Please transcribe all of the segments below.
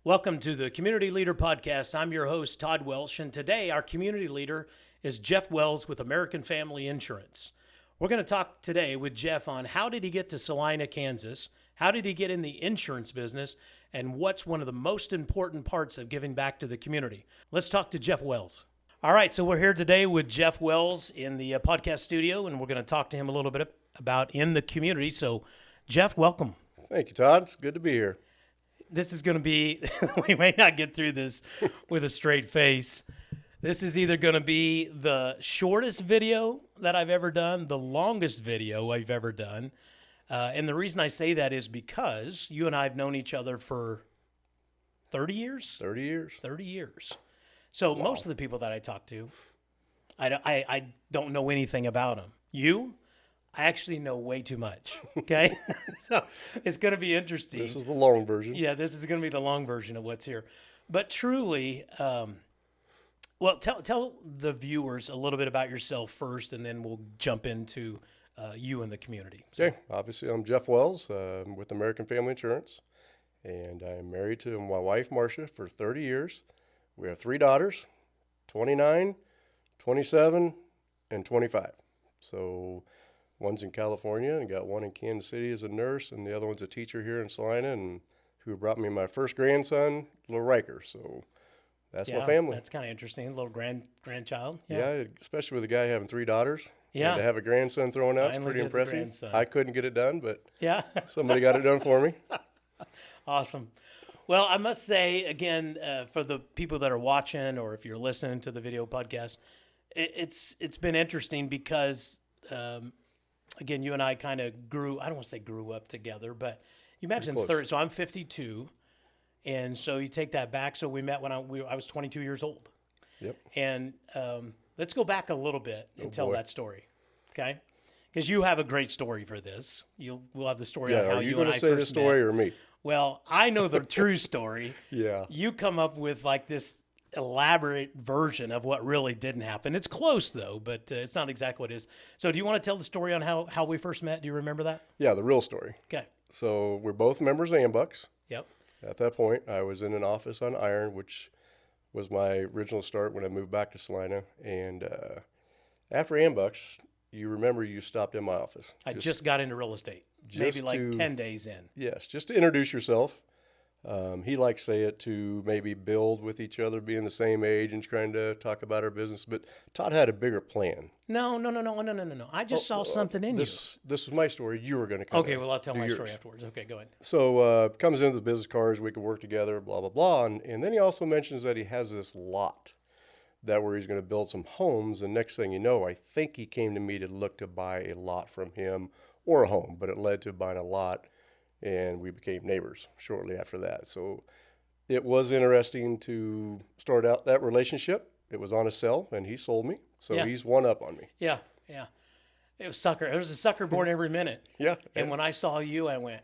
Welcome to the Community Leader Podcast. I'm your host, Todd Welsh, and today our community leader is Jeff Wells with American Family Insurance. We're going to talk today with Jeff on how did he get to Salina, Kansas, how did he get in the insurance business, and what's one of the most important parts of giving back to the community. Let's talk to Jeff Wells. All right, so we're here today with Jeff Wells in the podcast studio, and we're going to talk to him a little bit about in the community. So, Jeff, welcome. Thank you, Todd. It's good to be here. This is going to be, we may not get through this with a straight face. This is either going to be the shortest video that I've ever done, the longest video I've ever done. And the reason I say that is because you and I have known each other for 30 years? 30 years. 30 years. So wow. Most of the people that I talk to, I don't know anything about them. You? I actually know way too much, okay? So it's going to be interesting. This is the long version. Yeah, this is going to be the long version of what's here. But truly, well, tell the viewers a little bit about yourself first, and then we'll jump into you and the community. So. Okay, obviously I'm Jeff Wells with American Family Insurance, and I'm married to my wife, Marcia, for 30 years. We have 3 daughters, 29, 27, and 25. So one's in California and got one in Kansas City as a nurse, and the other one's a teacher here in Salina, and who brought me my first grandson, little Riker. So that's my family. That's kind of interesting. A little grandchild. Yeah, especially with a guy having 3 daughters. Yeah. And to have a grandson thrown out is pretty impressive. I couldn't get it done, but yeah, somebody got it done for me. Awesome. Well, I must say, again, for the people that are watching or if you're listening to the video podcast, it's been interesting because again, you and I kind of grew, I don't want to say grew up together, but you mentioned 30. So I'm 52. And so you take that back. So we met when I was 22 years old. Yep. And let's go back a little bit and tell that story. Okay. Because you have a great story for this. We'll have the story on how you and I first met. Are you going to say the story or me? Well, I know the true story. Yeah. You come up with like this elaborate version of what really didn't happen. It's close though, but it's not exactly what it is. So do you want to tell the story on how we first met? Do you remember that? Yeah, the real story. Okay. So we're both members of Ambucks. Yep. At that point, I was in an office on Iron, which was my original start when I moved back to Salina. And after Ambucks, you remember you stopped in my office. I just got into real estate, maybe like 10 days in. Yes, just to introduce yourself. He likes to say it to maybe build with each other, being the same age and trying to talk about our business. But Todd had a bigger plan. No. I just saw something in you. This is my story. You were going to come Okay, well, I'll tell my story afterwards. Okay, go ahead. So comes into the business cards, we can work together, blah, blah, blah. And then he also mentions that he has this lot that where he's going to build some homes. And next thing you know, I think he came to me to look to buy a lot from him or a home, but it led to buying a lot. And we became neighbors shortly after that. So it was interesting to start out that relationship. It was on a sell, and he sold me. So he's one up on me. Yeah. It was sucker. It was a sucker born every minute. Yeah. And when I saw you, I went,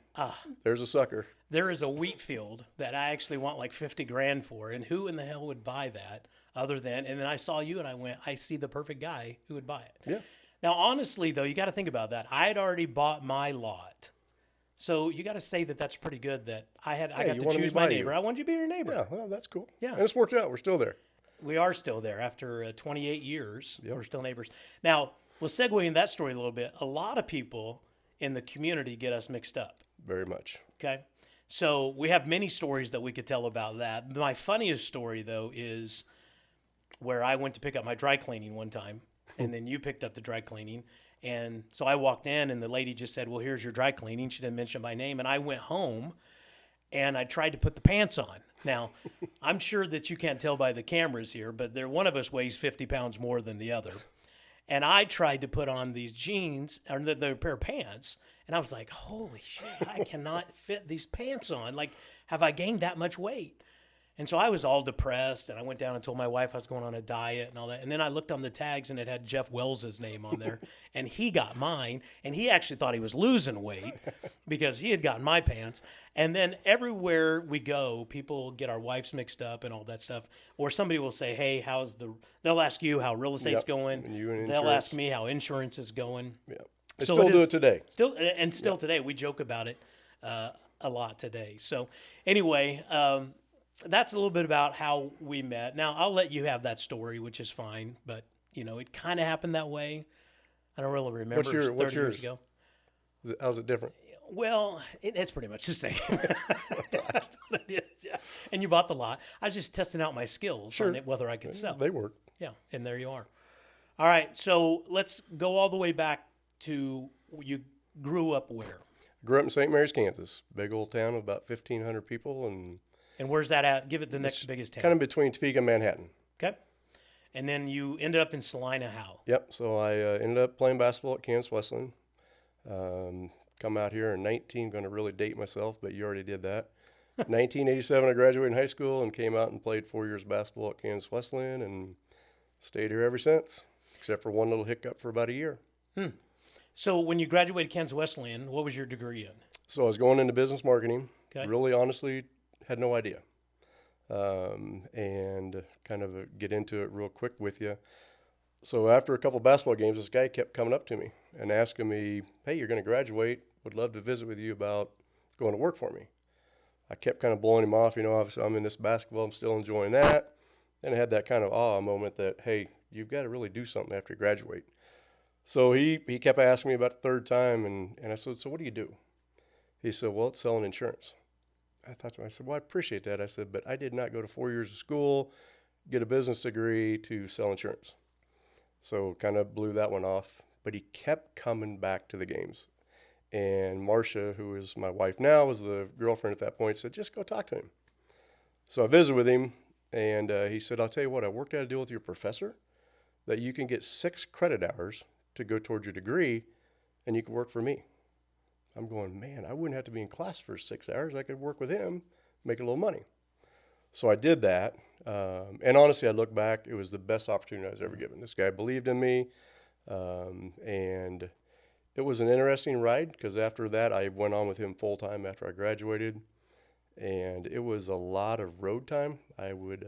there's a sucker. There is a wheat field that I actually want like $50,000 for. And who in the hell would buy that other than, and then I saw you and I went, I see the perfect guy who would buy it. Yeah. Now, honestly, though, you got to think about that. I had already bought my lot. So you got to say that that's pretty good that I got to choose my neighbor. I wanted you to be your neighbor. Yeah, well, that's cool. Yeah. And it's worked out. We're still there. We are still there after 28 years. Yep. We're still neighbors. Now, we'll segue in that story a little bit. A lot of people in the community get us mixed up. Very much. Okay. So we have many stories that we could tell about that. My funniest story, though, is where I went to pick up my dry cleaning one time, and then you picked up the dry cleaning. And so I walked in, and the lady just said, well, here's your dry cleaning. She didn't mention my name. And I went home, and I tried to put the pants on. Now, I'm sure that you can't tell by the cameras here, but one of us weighs 50 pounds more than the other. And I tried to put on these jeans, or the pair of pants, and I was like, holy shit, I cannot fit these pants on. Like, have I gained that much weight? And so I was all depressed, and I went down and told my wife I was going on a diet and all that. And then I looked on the tags, and it had Jeff Wells' name on there. And he got mine, and he actually thought he was losing weight because he had gotten my pants. And then everywhere we go, people get our wives mixed up and all that stuff. Or somebody will say, hey, they'll ask you how real estate's going. And they'll ask me how insurance is going. Yeah. They still do it today. Still today. We joke about it a lot today. So anyway, that's a little bit about how we met. Now, I'll let you have that story, which is fine, but it kind of happened that way. I don't really remember. It was 30 What's years yours? ago. How's it different? Well, it's pretty much the same. That's what it is, yeah. And you bought the lot. I was just testing out my skills on it, whether I could sell. They work. Yeah, and there you are. All right, so let's go all the way back to you grew up where? Grew up in St. Mary's, Kansas. Big old town of about 1,500 people. And where's that at? Give it the next biggest town. Kind of between Topeka and Manhattan. Okay. And then you ended up in Salina how? Yep. So I ended up playing basketball at Kansas Wesleyan. Come out here in 19, going to really date myself, but you already did that. 1987, I graduated in high school and came out and played 4 years of basketball at Kansas Wesleyan and stayed here ever since, except for one little hiccup for about a year. So when you graduated Kansas Wesleyan, what was your degree in? So I was going into business marketing. Okay. Really, honestly, had no idea. And kind of get into it real quick with you. So after a couple of basketball games, this guy kept coming up to me and asking me, hey, you're going to graduate. Would love to visit with you about going to work for me. I kept kind of blowing him off. Obviously I'm in this basketball. I'm still enjoying that. And I had that kind of awe moment that, hey, you've got to really do something after you graduate. So he kept asking me about the third time. And I said, so what do you do? He said, well, it's selling insurance. I said, well, I appreciate that. I said, but I did not go to 4 years of school, get a business degree to sell insurance. So kind of blew that one off. But he kept coming back to the games. And Marcia, who is my wife now, was the girlfriend at that point, said, just go talk to him. So I visited with him, and he said, I'll tell you what, I worked out a deal with your professor that you can get 6 credit hours to go towards your degree, and you can work for me. I'm going, man, I wouldn't have to be in class for 6 hours. I could work with him, make a little money. So I did that. And honestly, I look back, it was the best opportunity I was ever given. This guy believed in me. And it was an interesting ride because after that, I went on with him full time after I graduated. And it was a lot of road time. I would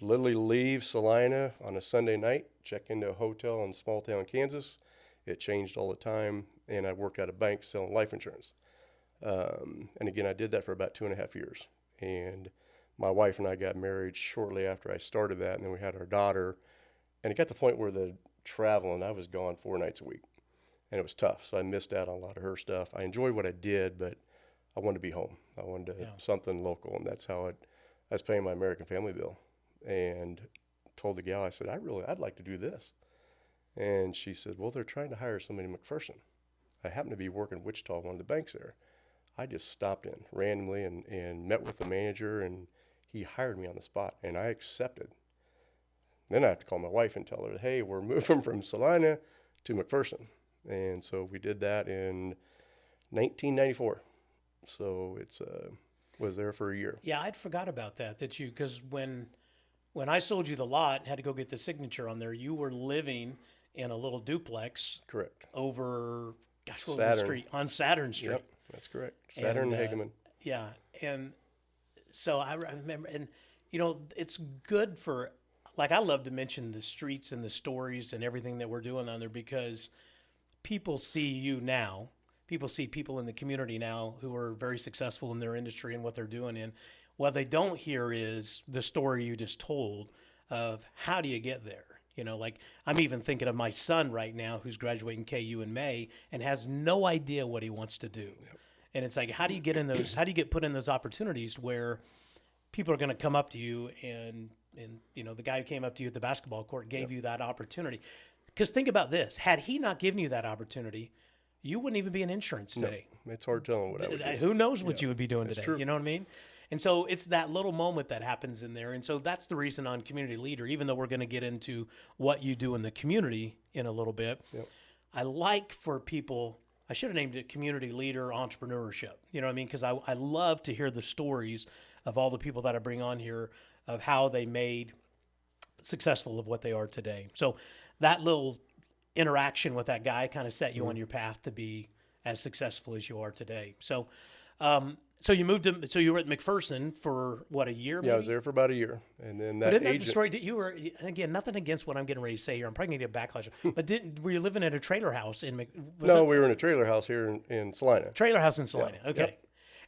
literally leave Salina on a Sunday night, check into a hotel in small town Kansas. It changed all the time. And I worked at a bank selling life insurance. And again, I did that for about 2.5 years. And my wife and I got married shortly after I started that. And then we had our daughter. And it got to the point where the traveling, I was gone 4 nights a week. And it was tough. So I missed out on a lot of her stuff. I enjoyed what I did, but I wanted to be home. I wanted to something local. And that's how I was paying my American Family bill. And told the gal, I said, I'd like to do this. And she said, well, they're trying to hire somebody in McPherson. I happened to be working in Wichita, one of the banks there. I just stopped in randomly and met with the manager, and he hired me on the spot, and I accepted. Then I have to call my wife and tell her, hey, we're moving from Salina to McPherson. And so we did that in 1994. So it's was there for a year. Yeah, I'd forgot about that because when I sold you the lot and had to go get the signature on there, you were living in a little duplex. Correct. Over, gosh, what was the street? On Saturn Street. Yep, that's correct. Saturn and Hageman. Yeah, and so I remember, and it's good for, like, I love to mention the streets and the stories and everything that we're doing on there because people see you now. People see people in the community now who are very successful in their industry and what they're doing. And what they don't hear is the story you just told of how do you get there? Like I'm even thinking of my son right now who's graduating KU in May and has no idea what he wants to do. Yep. And it's like, how do you get put in those opportunities where people are going to come up to you and the guy who came up to you at the basketball court gave you that opportunity. Because think about this, had he not given you that opportunity, you wouldn't even be in insurance today. No, it's hard telling what I would do. Who knows what you would be doing today? True. You know what I mean? And so it's that little moment that happens in there. And so that's the reason on Community Leader, even though we're going to get into what you do in the community in a little bit, I like for people, I should have named it Community Leader Entrepreneurship. You know what I mean? Because I love to hear the stories of all the people that I bring on here of how they made successful of what they are today. So that little interaction with that guy kind of set you on your path to be as successful as you are today. So, so you were at McPherson for what, a year? Maybe? Yeah, I was there for about a year, and then that but isn't that agent. the story? You were, again, nothing against what I'm getting ready to say here. I'm probably gonna get backlash. But were you living in a trailer house in? No, we were in a trailer house here in Salina. Trailer house in Salina. Yeah. Okay. Yep.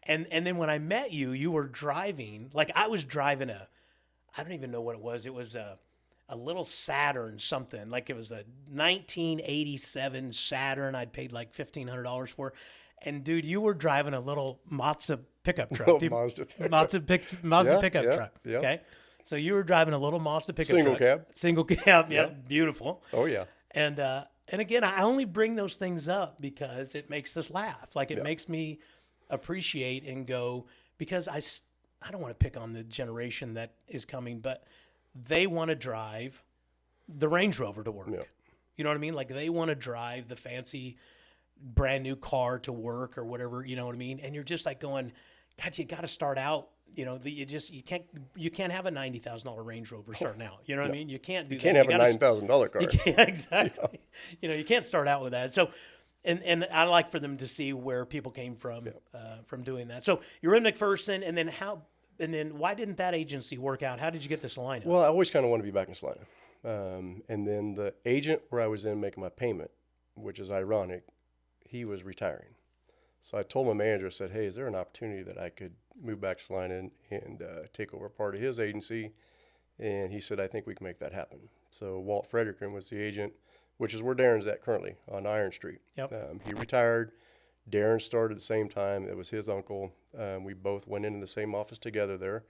And then when I met you, you were driving, like I was driving I don't even know what it was. It was a little Saturn something. Like it was a 1987 Saturn I'd paid like $1,500 for. And dude, you were driving a little Mazda pickup truck. Little Mazda pickup. Mazda pickup yeah, truck. yeah. Okay. So you were driving a little Mazda pickup Single truck. cab. Single cab. Yeah. Yeah. Beautiful. Oh yeah. And again, I only bring those things up because it makes us laugh. Like it Yeah. makes me appreciate and go, because I don't want to pick on the generation that is coming, but they want to drive the Range Rover to work. Yeah. You know what I mean? Like they want to drive the fancy brand new car to work or whatever, you know what I mean? And you're just like going, God, you got to start out, you can't have a $90,000 Range Rover starting out. You know what I mean? You can't do that. Can't have a $9,000 car. You can't, exactly. You can't start out with that. So, and I like for them to see where people came from doing that. So you're in McPherson, and then why didn't that agency work out? How did you get to Salina? Well, I always kind of want to be back in Salina. And then the agent where I was in making my payment, which is ironic, he was retiring. So I told my manager, I said, hey, is there an opportunity that I could move back to Salina and take over part of his agency? And he said, I think we can make that happen. So Walt Frederickson was the agent, which is where Darren's at currently on Iron Street. Yep. He retired. Darren started at the same time. It was his uncle. We both went into the same office together there.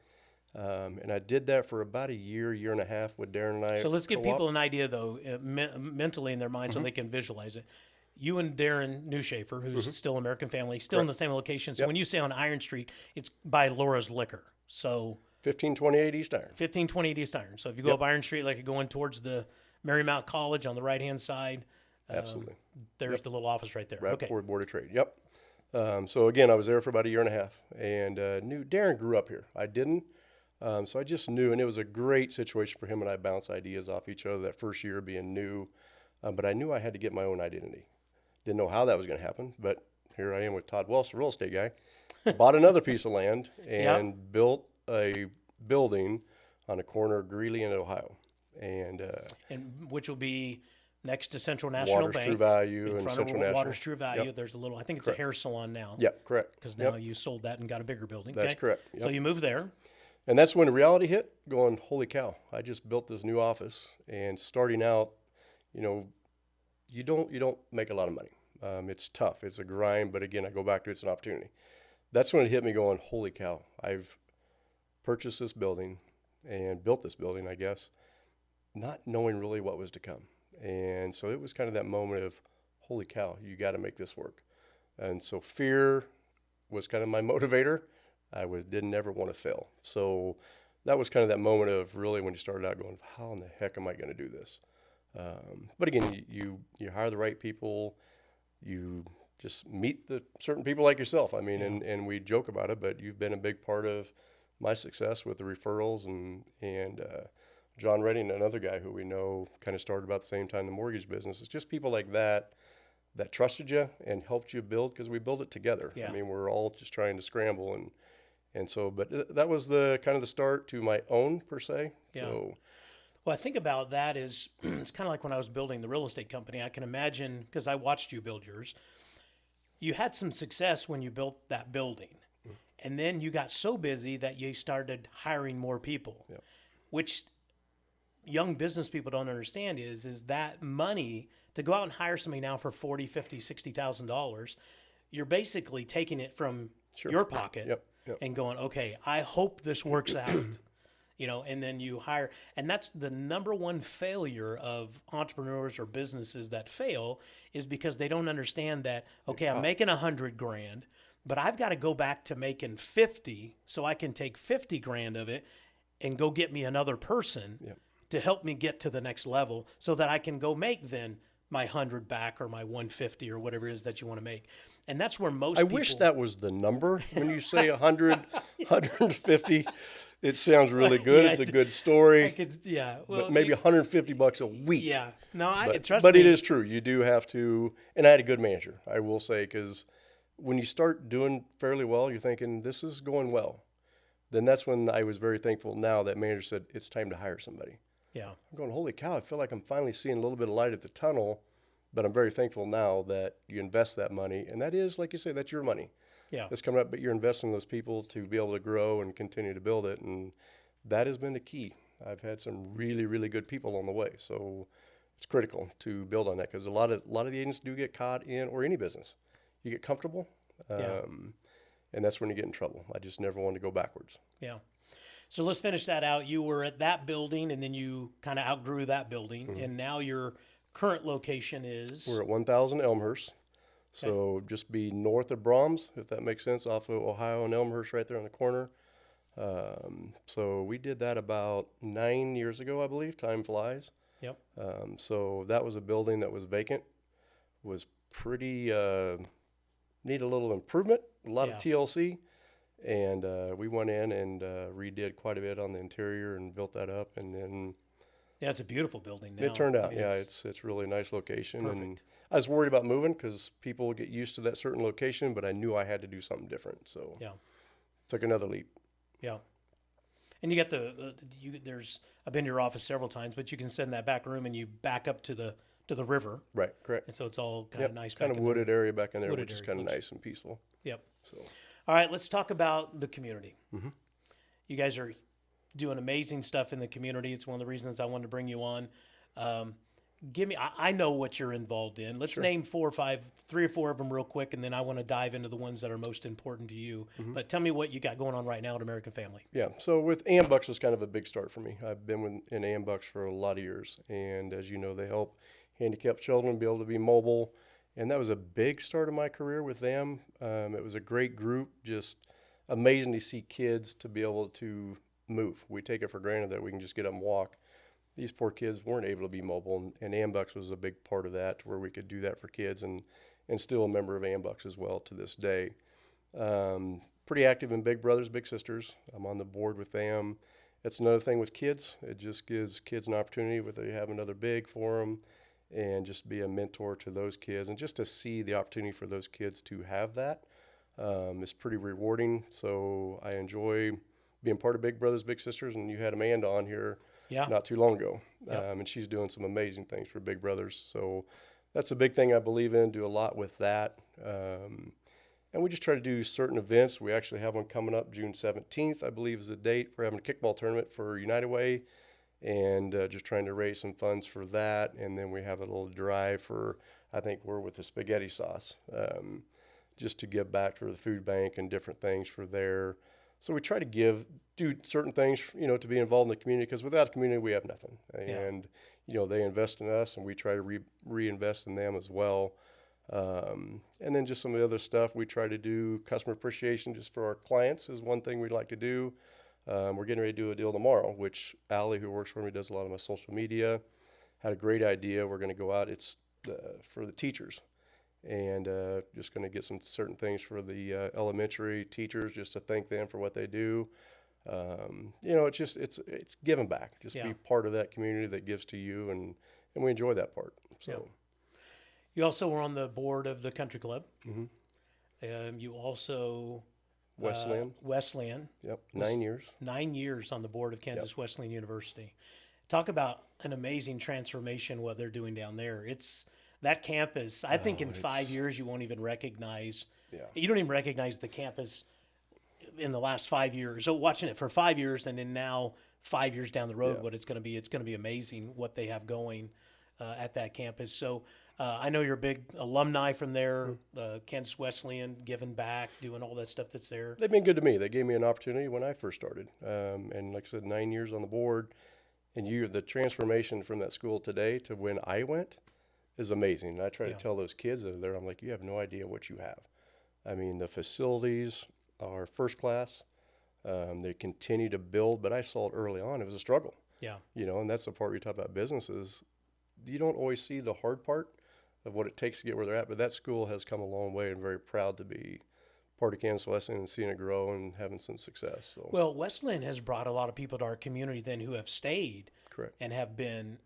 And I did that for about a year and a half with Darren and I. So let's give people an idea, though, mentally in their mind so they can visualize it. You and Darren Newshafer, who's still American Family, still in the same location. So when you say on Iron Street, it's by Laura's Liquor. So 1528 East Iron. 1528 East Iron. So if you go up Iron Street, like you're going towards the Marymount College on the right-hand side, Absolutely. There's the little office right there. Right Okay. before the Board of Trade. Yep. So again, I was there for about a year and a half, and knew Darren grew up here. I didn't. So I just knew, and it was a great situation for him and I bounce ideas off each other that first year being new. But I knew I had to get my own identity. Didn't know how that was going to happen, but here I am with Todd Welsh, the real estate guy. Bought another piece of land and built a building on the corner of Greeley and Ohio. And which will be next to Central National Water's Bank. True Value in and front Central of National. Water's True Value. Yep. There's a little, I think it's a hair salon now. Yep, correct. Because now you sold that and got a bigger building. That's correct. Yep. So you moved there. And that's when reality hit, going, holy cow, I just built this new office. And starting out, you don't make a lot of money. It's tough. It's a grind. But again, I go back to it's an opportunity. That's when it hit me going, holy cow, I've purchased this building and built this building, I guess, not knowing really what was to come. And so it was kind of that moment of, holy cow, you got to make this work. And so fear was kind of my motivator. Didn't ever want to fail. So that was kind of that moment of really when you started out going, how in the heck am I going to do this? But again, you hire the right people. You just meet the certain people like yourself. I mean, and we joke about it, but you've been a big part of my success with the referrals and John Redding, another guy who we know kind of started about the same time in the mortgage business. It's just people like that trusted you and helped you build, because we build it together. Yeah. I mean, we're all just trying to scramble and so, but that was the kind of the start to my own per se. Yeah. So, Well, I think about that is it's kind of like when I was building the real estate company. I can imagine, because I watched you build yours, you had some success when you built that building. And then you got so busy that you started hiring more people, which young business people don't understand is that money to go out and hire somebody now for $40,000, $50,000, $60,000, you're basically taking it from your pocket and going, okay, I hope this works out. And then you hire, and that's the number one failure of entrepreneurs or businesses that fail, is because they don't understand that, okay, I'm making $100,000, but I've got to go back to making 50 so I can take 50 grand of it and go get me another person to help me get to the next level so that I can go make then my 100 back or my 150 or whatever it is that you want to make. And that's where most people... wish that was the number. When you say 100, 150, it sounds really good. It's a good story. Well, but maybe $150 a week. Yeah. No, trust but me. it is true. You do have to, and I had a good manager, I will say, because when you start doing fairly well, you're thinking, this is going well. Then that's when I was very thankful now that manager said, it's time to hire somebody. Yeah. I'm going, holy cow, I feel like I'm finally seeing a little bit of light at the tunnel, but I'm very thankful now that you invest that money. And that is, like you say, that's your money. Yeah. that's coming up, but you're investing in those people to be able to grow and continue to build it. And that has been the key. I've had some really, really good people along the way. So it's critical to build on that because a lot of the agents do get caught in, or any business, you get comfortable, Yeah. and that's when you get in trouble. I just never want to go backwards. Yeah. So let's finish that out. You were at that building and then you kind of outgrew that building. And now your current location is. We're at 1000 Elmhurst. Okay. So just be north of Brahms, if that makes sense, off of Ohio and Elmhurst right there on the corner. So we did that about 9 years ago, I believe. Time flies. Yep. So that was a building that was vacant, was pretty, need a little improvement, a lot Yeah. of TLC. And we went in and redid quite a bit on the interior and built that up. And then Yeah, it's a beautiful building now. it turned I out, mean, yeah, it's really a nice location. And perfect. I was worried about moving because people get used to that certain location, but I knew I had to do something different. So Yeah. took another leap. Yeah. And you got there's, I've been to your office several times, but you can sit in that back room and you back up to the river. Right, correct. And so it's all kind Yep, of nice. kind back of in there. wooded area back in there, Wooded which is area. kind of Looks- nice and peaceful. Yep. So All right, let's talk about the community. Mhm. You guys are doing amazing stuff in the community. It's one of the reasons I wanted to bring you on. Give me, I know what you're involved in. Let's Sure. name 3 or 4 of them real quick, and then I want to dive into the ones that are most important to you. But tell me what you got going on right now at American Family. yeah, so with Ambucks was kind of a big start for me. I've been in Ambucks for a lot of years, and as you know, they help handicapped children be able to be mobile, and that was a big start of my career with them. It was a great group, just amazing to see kids to be able to move. We take it for granted that we can just get up and walk. These poor kids weren't able to be mobile, and Ambucks was a big part of that, to where we could do that for kids, and still a member of Ambucks as well to this day. Pretty active in Big Brothers Big Sisters. I'm on the board with them. That's another thing with kids. It just gives kids an opportunity, whether they have another big for them, and just be a mentor to those kids, and just to see the opportunity for those kids to have that is pretty rewarding. So I enjoy being part of Big Brothers Big Sisters, and you had Amanda on here Yeah. not too long ago, Yep. and she's doing some amazing things for Big Brothers. So that's a big thing I believe in. Do a lot with that, and we just try to do certain events. We actually have one coming up June 17th, I believe, is the date. We're having a kickball tournament for United Way, and just trying to raise some funds for that. And then we have a little drive for, I think we're with the spaghetti sauce, just to give back to the food bank and different things for there. So we try to do certain things, to be involved in the community, because without the community, we have nothing. And, they invest in us, and we try to reinvest in them as well. And then just some of the other stuff we try to do. Customer appreciation just for our clients is one thing we'd like to do. We're getting ready to do a deal tomorrow, which Allie, who works for me, does a lot of my social media, had a great idea. We're going to go out. It's for the teachers, and just going to get some certain things for the elementary teachers, just to thank them for what they do. It's giving back. Just Yeah. be part of that community that gives to you, and we enjoy that part. So You also were on the board of the country club. Mhm. You also Wesleyan, Wesleyan. yep, 9 years. 9 years on the board of Kansas Wesleyan University. Talk about an amazing transformation what they're doing down there. It's that campus. I think in 5 years you won't even recognize. Yeah. You don't even recognize the campus in the last 5 years. So watching it for 5 years and then now 5 years down the road, Yeah. what it's going to be. It's going to be amazing what they have going at that campus. So I know you're a big alumni from there, Kansas Wesleyan, giving back, doing all that stuff that's there. They've been good to me. They gave me an opportunity when I first started, and like I said, 9 years on the board. And the transformation from that school today to when I went is amazing. And I try to tell those kids that are there, I'm like, you have no idea what you have. I mean, the facilities are first class. They continue to build, but I saw it early on. It was a struggle, Yeah. and that's the part we talk about businesses. You don't always see the hard part of what it takes to get where they're at, but that school has come a long way, and very proud to be part of Kansas Wesleyan and seeing it grow and having some success. So Well, Wesleyan has brought a lot of people to our community then who have stayed correct. and have been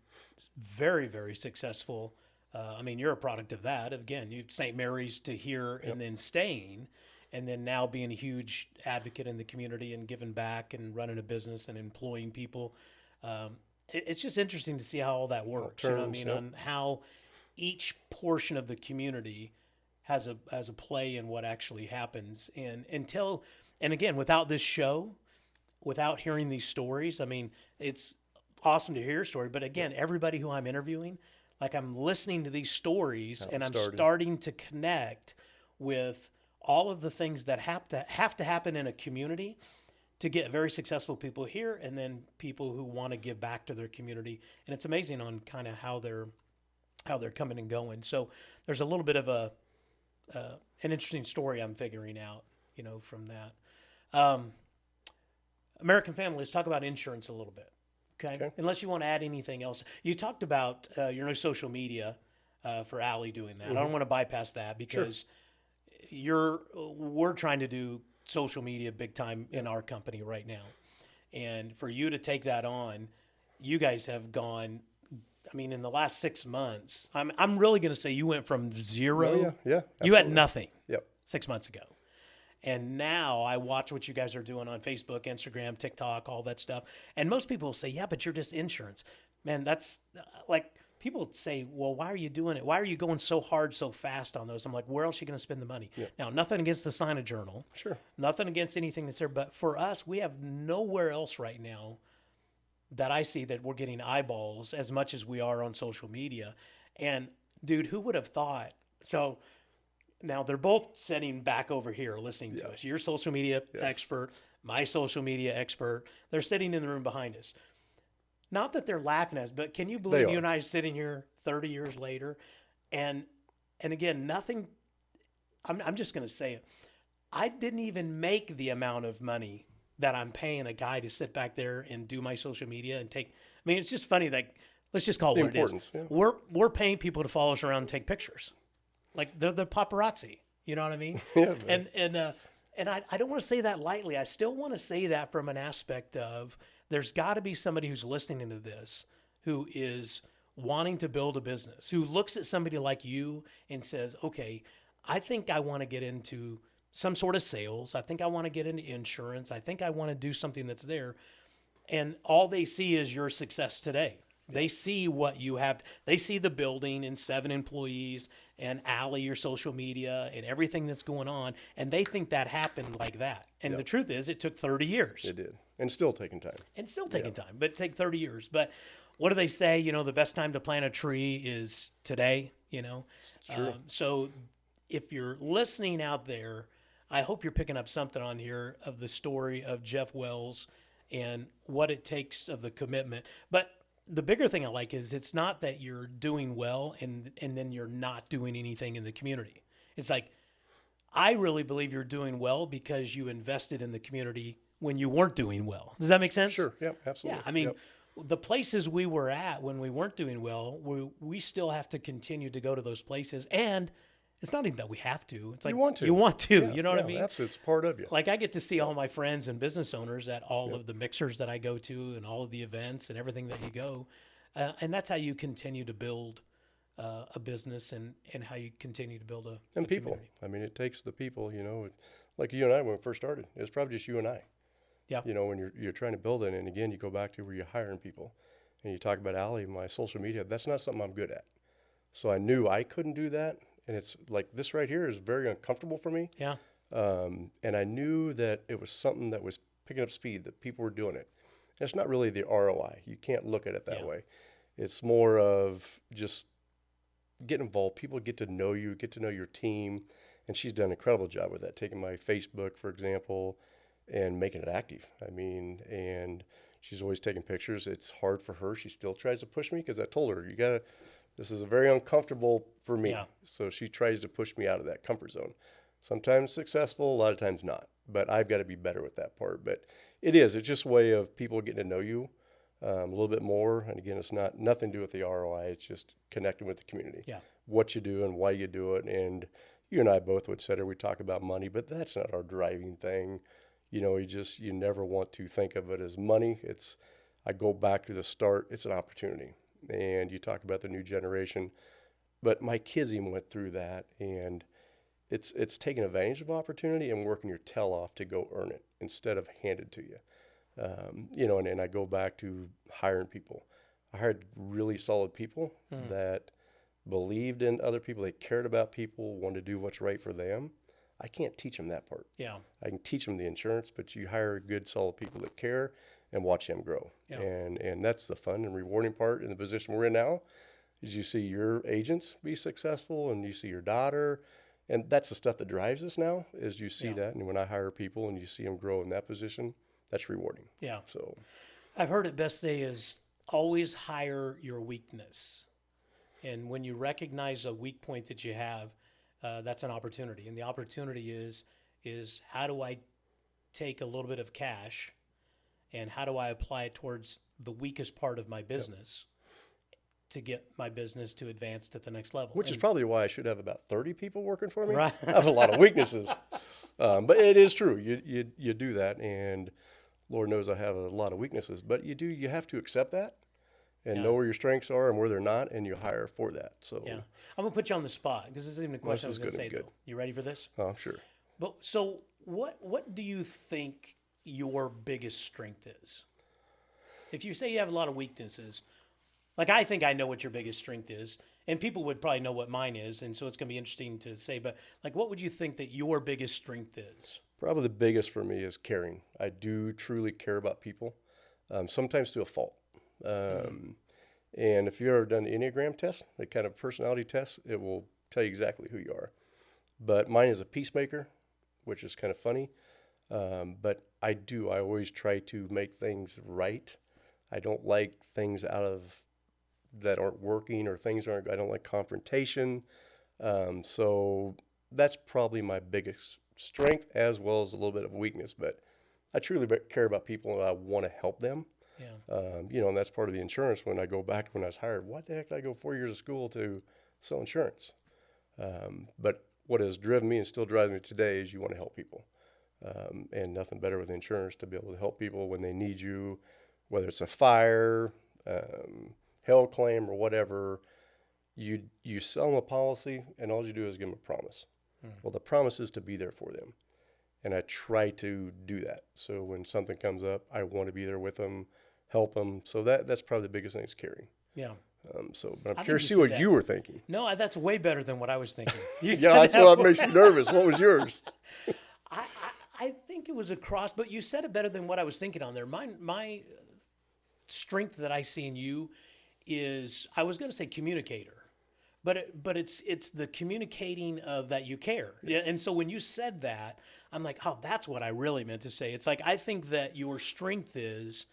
very, very successful. I mean, you're a product of that. Again, you St. Mary's to here and then staying, and then now being a huge advocate in the community and giving back and running a business and employing people. It's just interesting to see how all that works. You know what I turns, mean? yep. On how each portion of the community has a play in what actually happens. And again, without this show, without hearing these stories, I mean, it's awesome to hear your story. But again, everybody who I'm interviewing, like I'm listening to these stories and I'm starting to connect with all of the things that have to happen in a community to get very successful people here, and then people who want to give back to their community. And it's amazing on kind of how they're coming and going. So there's a little bit of an interesting story I'm figuring out, from that. American Family, let's talk about insurance a little bit. Okay. Unless you want to add anything else. You talked about your new social media for Allie doing that. I don't want to bypass that because we're trying to do social media big time in our company right now. And for you to take that on, you guys have gone, I mean, in the last 6 months, I'm really going to say you went from zero. You had nothing 6 months ago. And now I watch what you guys are doing on Facebook, Instagram, TikTok, all that stuff. And most people will say, yeah, but you're just insurance. Man, that's like, people say, well, why are you doing it? Why are you going so hard, so fast on those? I'm like, where else are you going to spend the money? Yeah. Now, nothing against the Salina Journal. Sure. Nothing against anything that's there. But for us, we have nowhere else right now that I see that we're getting eyeballs as much as we are on social media. And, dude, who would have thought? So now they're both sitting back over here listening to us. Your social media expert, my social media expert. They're sitting in the room behind us. Not that they're laughing at us, but can you believe you and I are sitting here 30 years later? And again, nothing, I'm just going to say it. I didn't even make the amount of money that I'm paying a guy to sit back there and do my social media and take, I mean, it's just funny that, let's just call it what it is. Yeah. We're paying people to follow us around and take pictures. Like they're the paparazzi, you know what I mean? Yeah, and I don't want to say that lightly. I still want to say that from an aspect of, there's got to be somebody who's listening to this who is wanting to build a business, who looks at somebody like you and says, okay, I think I want to get into some sort of sales. I think I want to get into insurance. I think I want to do something that's there. And all they see is your success today. They see what you have. They see the building and 7 employees and Allie, your social media and everything that's going on. And they think that happened like that. And the truth is it took 30 years. It did. And still taking time. But it take 30 years. But what do they say? The best time to plant a tree is today, It's true. So if you're listening out there, I hope you're picking up something on here of the story of Jeff Wells and what it takes of the commitment. But the bigger thing I like is it's not that you're doing well and then you're not doing anything in the community. It's like, I really believe you're doing well because you invested in the community when you weren't doing well. Does that make sense? Sure. Yeah, absolutely. Yeah. I mean, the places we were at when we weren't doing well, we still have to continue to go to those places. And it's not even that we have to. It's like you want to. Yeah, you know what I mean? Absolutely. It's part of you. Like I get to see all my friends and business owners at all of the mixers that I go to and all of the events and everything that you go. And that's how you continue to build a business and how you continue to build a people. community. I mean, it takes the people, like you and I when we first started. It was probably just you and I. Yeah. When you're trying to build it. And again, you go back to where you're hiring people. And you talk about Allie, my social media. That's not something I'm good at. So I knew I couldn't do that. And it's like this right here is very uncomfortable for me. Yeah. And I knew that it was something that was picking up speed, that people were doing it. And it's not really the ROI. You can't look at it that way. It's more of just get involved. People get to know you, get to know your team. And she's done an incredible job with that, taking my Facebook, for example, and making it active. I mean, and she's always taking pictures. It's hard for her. She still tries to push me because I told her, this is very uncomfortable for me. Yeah. So she tries to push me out of that comfort zone. Sometimes successful, a lot of times not. But I've got to be better with that part. But it's just a way of people getting to know you a little bit more. And again, it's nothing to do with the ROI. It's just connecting with the community. Yeah. What you do and why you do it. And you and I both would sit here, we talk about money, but that's not our driving thing. You never want to think of it as money. I go back to the start. It's an opportunity. And you talk about the new generation, but my kids even went through that, and it's taking advantage of opportunity and working your tail off to go earn it instead of handed to you. And I go back to hiring people. I hired really solid people that believed in other people, they cared about people, wanted to do what's right for them. I can't teach them that part. Yeah. I can teach them the insurance, but you hire good, solid people that care and watch them grow. Yeah. And that's the fun and rewarding part in the position we're in now, is you see your agents be successful and you see your daughter. And that's the stuff that drives us now, is you see Yeah. that. And when I hire people and you see them grow in that position, that's rewarding. Yeah. So I've heard it best say is always hire your weakness. And when you recognize a weak point that you have, that's an opportunity. And the opportunity is how do I take a little bit of cash and how do I apply it towards the weakest part of my business to get my business to advance to the next level. Which is probably why I should have about 30 people working for me. Right. I have a lot of weaknesses. But it is true. You do that, and Lord knows I have a lot of weaknesses. But you have to accept that and know where your strengths are and where they're not, and you hire for that. So Yeah. I'm going to put you on the spot because this isn't even a question I was going to say, good. though. You ready for this? Oh, I'm sure. But so what do you think your biggest strength is? If you say you have a lot of weaknesses, like I think I know what your biggest strength is, and people would probably know what mine is, and so it's going to be interesting to say, but like what would you think that your biggest strength is? Probably the biggest for me is caring. I do truly care about people, sometimes to a fault. And if you've ever done the Enneagram test, the kind of personality test, it will tell you exactly who you are. But mine is a peacemaker, which is kind of funny. But I always try to make things right. I don't like things that aren't working or I don't like confrontation. So that's probably my biggest strength as well as a little bit of weakness. But I truly care about people and I want to help them. Yeah. And that's part of the insurance. When I go back to when I was hired, why the heck did I go 4 years of school to sell insurance? But what has driven me and still drives me today is you want to help people. And nothing better with insurance to be able to help people when they need you, whether it's a fire, hail claim or whatever. You sell them a policy and all you do is give them a promise. Well, the promise is to be there for them. And I try to do that. So when something comes up, I want to be there with them, help them. So that's probably the biggest thing is caring. Yeah. But I I'm curious think to you see what said you were thinking. No, that's way better than what I was thinking. You Yeah, said that's that what makes me nervous. What was yours? I think it was a cross, but you said it better than what I was thinking on there. My strength that I see in you is, I was going to say communicator, but it's the communicating of that you care. Yeah. And so when you said that, I'm like, oh, that's what I really meant to say. It's like, I think that your strength is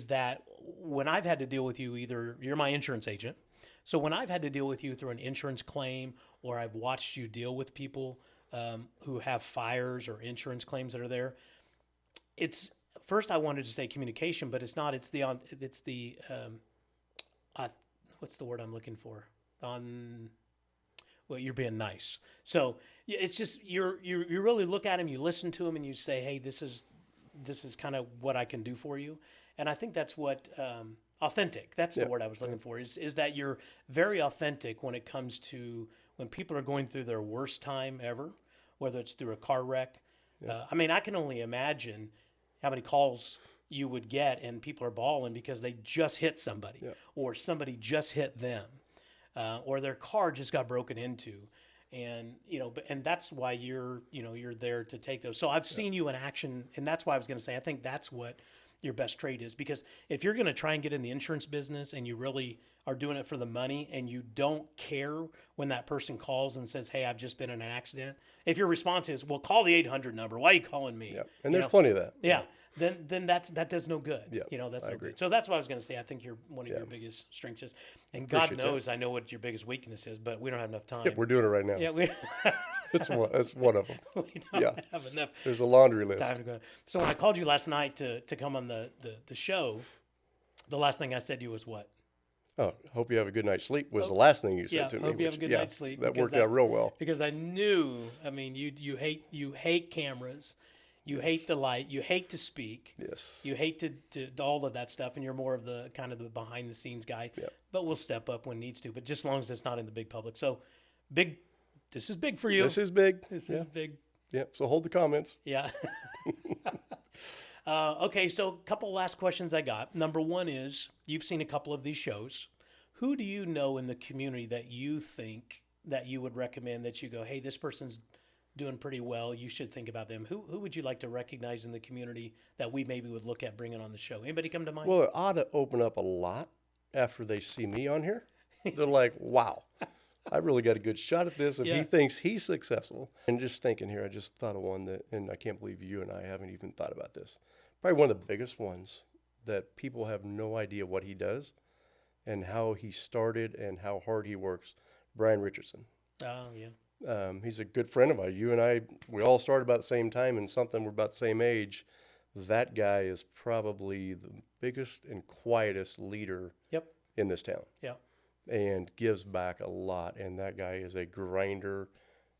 that when I've had to deal with you, either you're my insurance agent. So when I've had to deal with you through an insurance claim, or I've watched you deal with people who have fires or insurance claims that are there, it's first I wanted to say communication, but it's not. It's the what's the word I'm looking for? Well, you're being nice. So it's just you really look at him, you listen to him, and you say, hey, this is kind of what I can do for you. And I think that's what authentic. That's the word I was looking for. Is that you're very authentic when it comes to when people are going through their worst time ever, whether it's through a car wreck. I mean, I can only imagine how many calls you would get, and people are bawling because they just hit somebody, or somebody just hit them, or their car just got broken into. And, and that's why you're there to take those. So I've seen you in action, and that's why I was going to say, I think that's what your best trade is, because if you're going to try and get in the insurance business and you really are doing it for the money and you don't care when that person calls and says, hey, I've just been in an accident. If your response is, well, call the 800 number. Why are you calling me? Yeah. And there's plenty of that. Yeah. Then that does no good. Yeah. That's I no agree. good. So that's what I was going to say. I think you're one of your biggest strengths is, and God knows I know what your biggest weakness is, but we don't have enough time. Yeah, we're doing it right now. Yeah, we That's one of them. we don't have enough There's a laundry list. time to go. So when I called you last night to come on the show, the last thing I said to you was what? Oh, hope you have a good night's sleep was the last thing you said to me. Hope you have a good night's sleep. That worked out real well. Because I knew, I mean, you hate cameras. You hate the light. You hate to speak. Yes. You hate to all of that stuff, and you're more of the kind of the behind the scenes guy. Yep. But we'll step up when needs to. But just as long as it's not in the big public. So, this is big for you. This is big. This is big. Yep. So hold the comments. Yeah. Okay, so a couple last questions I got. Number one is, you've seen a couple of these shows. Who do you know in the community that you think that you would recommend that you go, hey, this person's doing pretty well. You should think about them. Who would you like to recognize in the community that we maybe would look at bringing on the show? Anybody come to mind? Well, it ought to open up a lot after they see me on here. They're like, wow, I really got a good shot at this. If Yeah. he thinks he's successful. And just thinking here, I just thought of one that, and I can't believe you and I haven't even thought about this. Probably one of the biggest ones that people have no idea what he does and how he started and how hard he works. Brian Richardson. Oh, yeah. He's a good friend of ours. You and I, we all started about the same time and something, we're about the same age. That guy is probably the biggest and quietest leader Yep. in this town. Yeah. And gives back a lot. And that guy is a grinder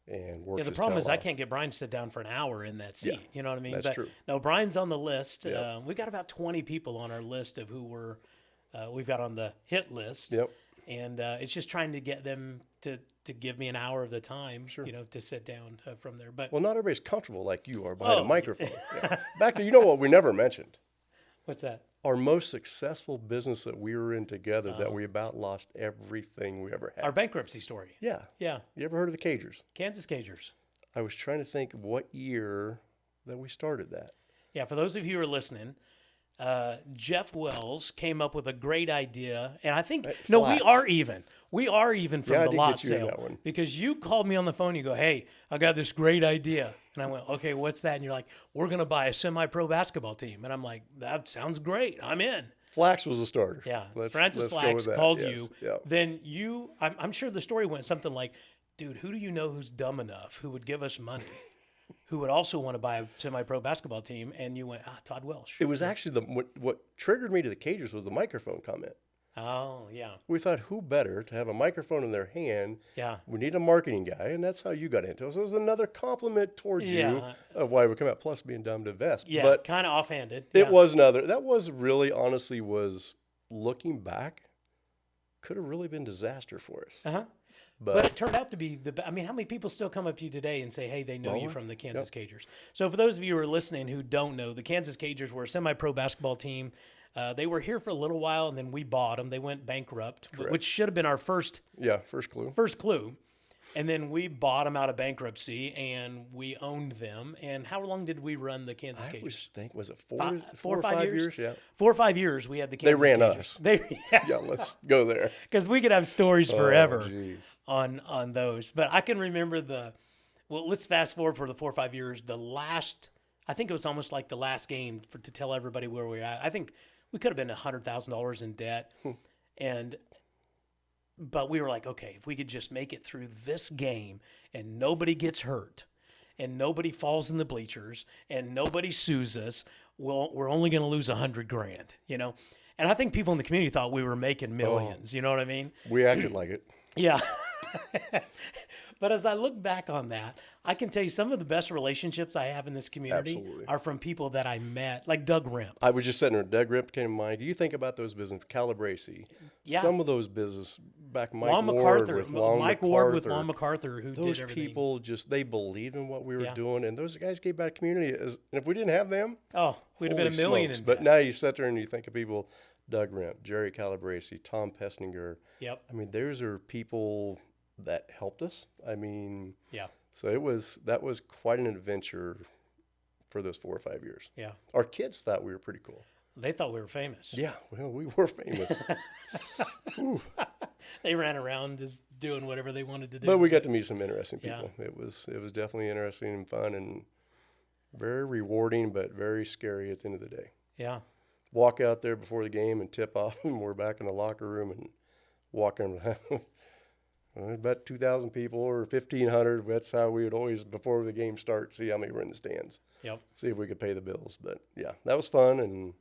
and works. Yeah, the his problem tail is I off. can't get Brian to sit down for an hour in that seat. Yeah, You know what I mean? that's But true. no, Brian's on the list. Yep. We got about 20 people on our list of who we've got on the hit list. Yep. And it's just trying to get them to give me an hour of the time, Sure. to sit down from there. But Well, not everybody's comfortable like you are behind Oh. a microphone. Yeah. Back to, what we never mentioned. what's that? Our most successful business that we were in together that we about lost everything we ever had. Our bankruptcy story. Yeah. Yeah. You ever heard of the Cagers? Kansas Cagers. I was trying to think of what year that we started that. Yeah, for those of you who are listening, Jeff Wells came up with a great idea, and I think no, Flats. we are even from Yeah, I the did lot get you in sale that one. because you called me on the phone. You go, "Hey, I got this great idea," and I went, "Okay, what's that?" And you're like, "We're gonna buy a semi-pro basketball team," and I'm like, "That sounds great. I'm in." Flax was the starter. Yeah, Let's Francis go Flax with that. called Yes. you. Yep. Then I'm sure the story went something like, "Dude, who do you know who's dumb enough who would give us money?" Who would also want to buy a semi-pro basketball team? And you went, Todd Welsh. It was actually what triggered me to the Cagers was the microphone comment. Oh, yeah. We thought, who better to have a microphone in their hand? Yeah. We need a marketing guy, and that's how you got into it. So it was another compliment towards you Yeah. of why we come out, plus being dumb to invest. Yeah, But kind of offhanded. it Yeah. was that was really, honestly, was looking back, could have really been disaster for us. Uh-huh. But it turned out to be how many people still come up to you today and say, hey, they know you from the Kansas Cagers? So for those of you who are listening who don't know, the Kansas Cagers were a semi-pro basketball team. They were here for a little while, and then we bought them. They went bankrupt, which should have been our first First clue. clue. And then we bought them out of bankruptcy, and we owned them. And how long did we run the Kansas I Cagers? always think, was it 4 4 or 5 years? Yeah. 4 or 5 years we had the They Kansas ran Cagers. us. Yeah. Yeah, let's go there. Because we could have stories forever geez. on those. But I can remember let's fast forward for the 4 or 5 years. I think it was almost like the last game to tell everybody where we were at. I think we could have been $100,000 in debt. But we were like, okay, if we could just make it through this game and nobody gets hurt and nobody falls in the bleachers and nobody sues us, we're only going to lose $100,000, And I think people in the community thought we were making millions. You know what I mean? We acted like it. Yeah. But as I look back on that, I can tell you some of the best relationships I have in this community Absolutely. are from people that I met, like Doug Rimp. I was just sitting there, Doug Rip came to mind. You think about those business, Calabrese. Yeah. Some of those business, back Mike Lon Ward MacArthur, with Lon Mike MacArthur. Ward with Lon MacArthur, who Those did everything. people they believed in what we were Yeah. doing, and those guys gave back community. And if we didn't have them, Oh, we'd have been a holy million smokes. in But debt. now you sit there and you think of people, Doug Rimp, Jerry Calabrese, Tom Pestinger. Yep. I mean, those are people that helped us. I mean, Yeah. so that was quite an adventure for those 4 or 5 years. Yeah. Our kids thought we were pretty cool. They thought we were famous. Yeah, well, we were famous. Whew. They ran around just doing whatever they wanted to do. But we got to meet some interesting Yeah. people. It was definitely interesting and fun and very rewarding, but very scary at the end of the day. Yeah. Walk out there before the game and tip off, and we're back in the locker room and walking about 2,000 people or 1,500. That's how we would always, before the game starts, see how many were in the stands. Yep. See if we could pay the bills. But yeah, that was fun and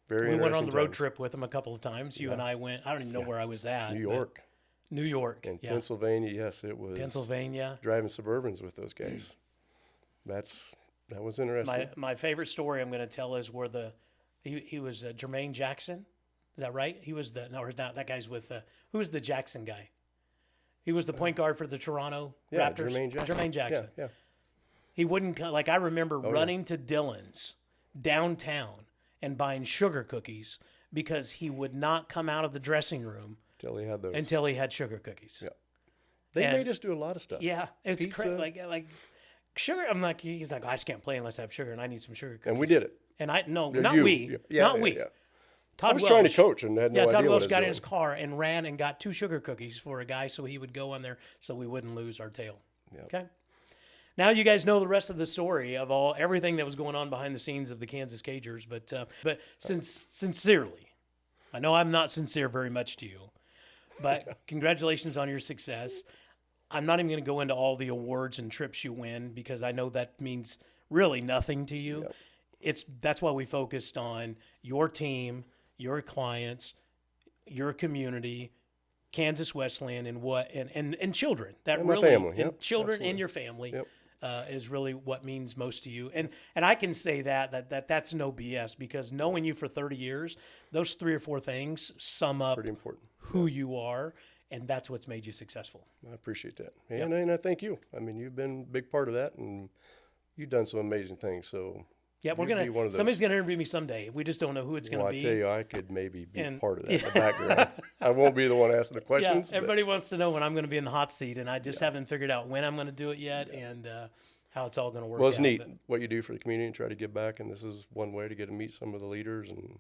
very We went on interesting the road times. trip with them a couple of times. You and I went. I don't even know where I was at. New but- York New York. and Yeah. Pennsylvania. Yes, it was Pennsylvania. driving Suburbans with those guys. That was interesting. My favorite story I'm going to tell is where he was Jermaine Jackson. Is that right? He was that guy's with who was the Jackson guy? He was the point guard for the Toronto Yeah, Raptors. Jermaine Jackson. Yeah. He wouldn't like I remember yeah. running to Dillon's downtown and buying sugar cookies because he would not come out of the dressing room Until he had those. until he had sugar cookies. Yeah. They And- made us do a lot of stuff. Yeah, it's Pizza. like sugar. I'm like, he's like, I just can't play unless I have sugar, and I need some sugar cookies. And we did it. And I no, Yeah, not you. we, Yeah, not yeah, we. yeah. Todd I was trying to Welsh- coach and had no Yeah, idea Todd what I Welsh was got in doing. his car and ran and got 2 sugar cookies for a guy so he would go on there so we wouldn't lose our tail. Yep. Okay. Now you guys know the rest of the story of everything that was going on behind the scenes of the Kansas Cagers, but sincerely, I know I'm not sincere very much to you, but congratulations on your success. I'm not even going to go into all the awards and trips you win because I know that means really nothing to you. Yep. That's why we focused on your team, your clients, your community, Kansas Westland, and children. That And my really family. and Yep, children absolutely. and your family Yep. is really what means most to you. And I can say that's no BS because knowing you for 30 years, those 3 or 4 things sum up Pretty important. who you are, and that's what's made you successful. I appreciate that. And I thank you. I mean, you've been a big part of that, and you've done some amazing things. So Yeah, you'd be one of those. somebody's gonna interview me someday. We just don't know who it's gonna Well, be. I tell you, I could maybe be And- part of that in the background. I won't be the one asking the Yeah, questions. but everybody wants to know when I'm going to be in the hot seat, and I just haven't figured out when I'm going to do it yet and how it's all going to work. well, it's out. neat But what you do for the community and try to give back. And this is one way to get to meet some of the leaders, and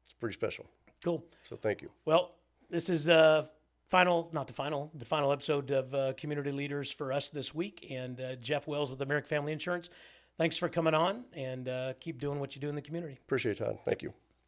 it's pretty special. cool. So thank you. Well, this is the final episode of Community Leaders for us this week, and Jeff Wells with American Family Insurance. Thanks for coming on, and keep doing what you do in the community. Appreciate it, Todd. Thank you.